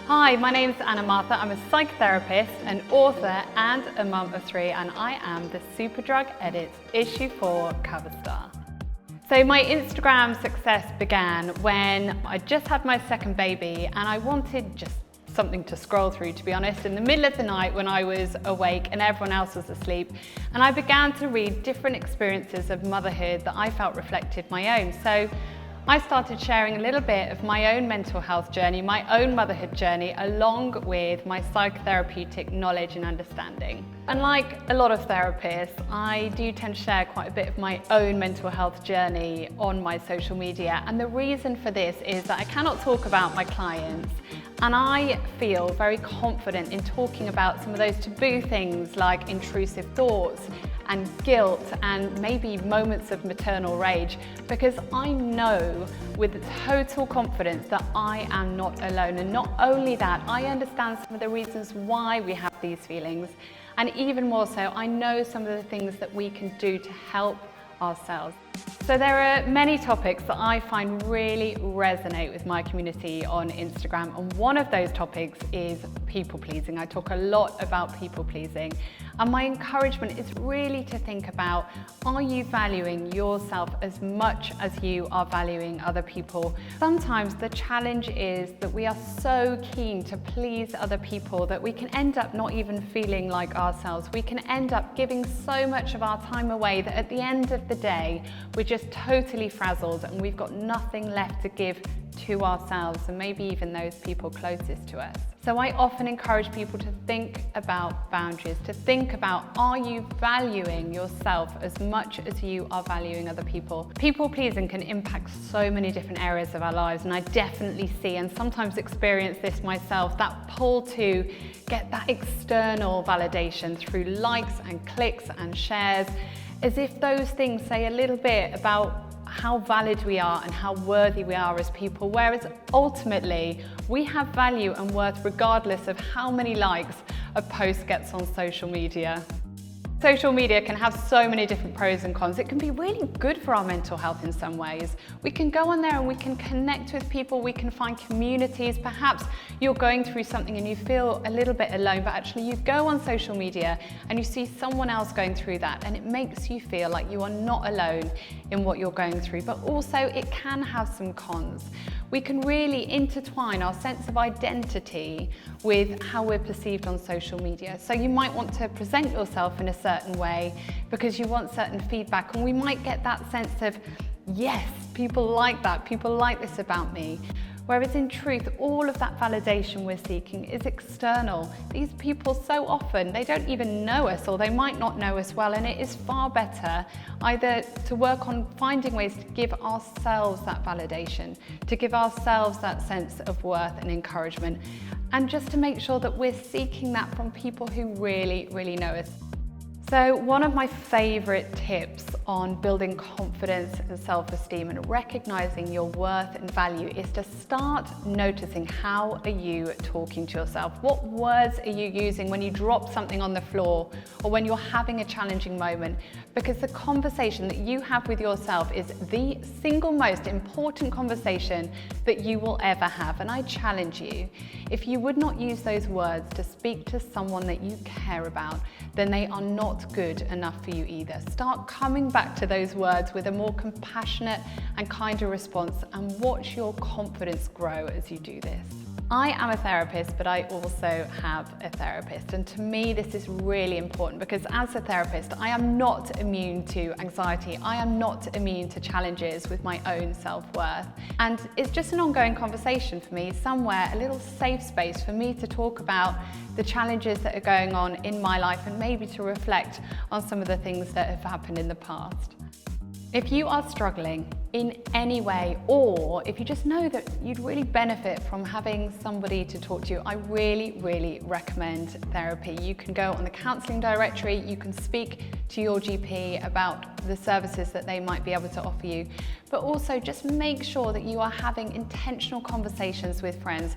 Hi, my name's Anna Mathur. I'm a psychotherapist, an author and a mum of 3, and I am the Superdrug Edit Issue 4 cover star. So my Instagram success began when I just had my second baby and I wanted just something to scroll through, to be honest, in the middle of the night when I was awake and everyone else was asleep. And I began to read different experiences of motherhood that I felt reflected my own. So I started sharing a little bit of my own mental health journey, my own motherhood journey, along with my psychotherapeutic knowledge and understanding. Unlike a lot of therapists, I do tend to share quite a bit of my own mental health journey on my social media. And the reason for this is that I cannot talk about my clients, and I feel very confident in talking about some of those taboo things like intrusive thoughts and guilt and maybe moments of maternal rage, because I know with total confidence that I am not alone. And not only that, I understand some of the reasons why we have these feelings, and even more so, I know some of the things that we can do to help ourselves. So there are many topics that I find really resonate with my community on Instagram, and one of those topics is people pleasing. I talk a lot about people pleasing, and my encouragement is really to think about, are you valuing yourself as much as you are valuing other people? Sometimes the challenge is that we are so keen to please other people that we can end up not even feeling like ourselves. We can end up giving so much of our time away that at the end of the day, we're just totally frazzled and we've got nothing left to give to ourselves and maybe even those people closest to us. So I often encourage people to think about boundaries, to think about, are you valuing yourself as much as you are valuing other people? People pleasing can impact so many different areas of our lives, and I definitely see and sometimes experience this myself, that pull to get that external validation through likes and clicks and shares, as if those things say a little bit about how valid we are and how worthy we are as people, whereas ultimately we have value and worth regardless of how many likes a post gets on social media. Social media can have so many different pros and cons. It can be really good for our mental health in some ways. We can go on there and we can connect with people, we can find communities. Perhaps you're going through something and you feel a little bit alone, but actually you go on social media and you see someone else going through that, and it makes you feel like you are not alone in what you're going through. But also it can have some cons. We can really intertwine our sense of identity with how we're perceived on social media. So you might want to present yourself in a certain way because you want certain feedback, and we might get that sense of, yes, people like that, people like this about me. Whereas in truth, all of that validation we're seeking is external. These people so often, they don't even know us, or they might not know us well, and it is far better either to work on finding ways to give ourselves that validation, to give ourselves that sense of worth and encouragement, and just to make sure that we're seeking that from people who really, really know us. So one of my favorite tips on building confidence and self-esteem and recognizing your worth and value is to start noticing, how are you talking to yourself? What words are you using when you drop something on the floor or when you're having a challenging moment? Because the conversation that you have with yourself is the single most important conversation that you will ever have. And I challenge you, if you would not use those words to speak to someone that you care about, then they are not good enough for you either. Start coming back to those words with a more compassionate and kinder response, and watch your confidence grow as you do this. I am a therapist, but I also have a therapist. And to me, this is really important because as a therapist, I am not immune to anxiety. I am not immune to challenges with my own self-worth. And it's just an ongoing conversation for me, somewhere, a little safe space for me to talk about the challenges that are going on in my life and maybe to reflect on some of the things that have happened in the past. If you are struggling in any way, or if you just know that you'd really benefit from having somebody to talk to, I really, really recommend therapy. You can go on the counselling directory, you can speak to your GP about the services that they might be able to offer you, but also just make sure that you are having intentional conversations with friends.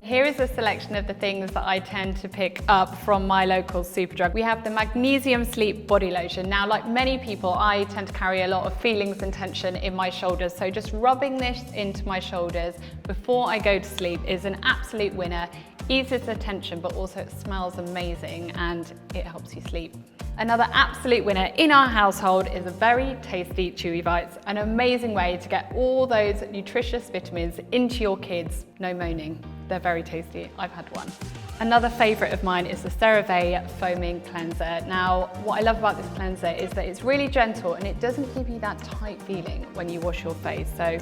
Here is a selection of the things that I tend to pick up from my local Superdrug. We have the Magnesium Sleep Body Lotion. Now, like many people, I tend to carry a lot of feelings and tension in my shoulders, so just rubbing this into my shoulders before I go to sleep is an absolute winner. Eases the tension, but also it smells amazing and it helps you sleep. Another absolute winner in our household is a very tasty Chewy Vites, an amazing way to get all those nutritious vitamins into your kids. No moaning, they're very tasty, I've had one. Another favourite of mine is the CeraVe Foaming Cleanser. Now, what I love about this cleanser is that it's really gentle and it doesn't give you that tight feeling when you wash your face, so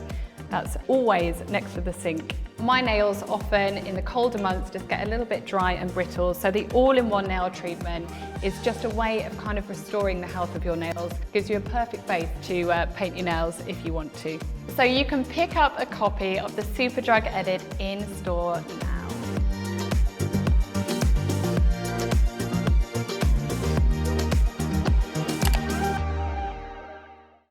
that's always next to the sink. My nails often in the colder months just get a little bit dry and brittle, so the all-in-one nail treatment is just a way of kind of restoring the health of your nails. It gives you a perfect base to paint your nails if you want to. So you can pick up a copy of the Superdrug Edit in store now.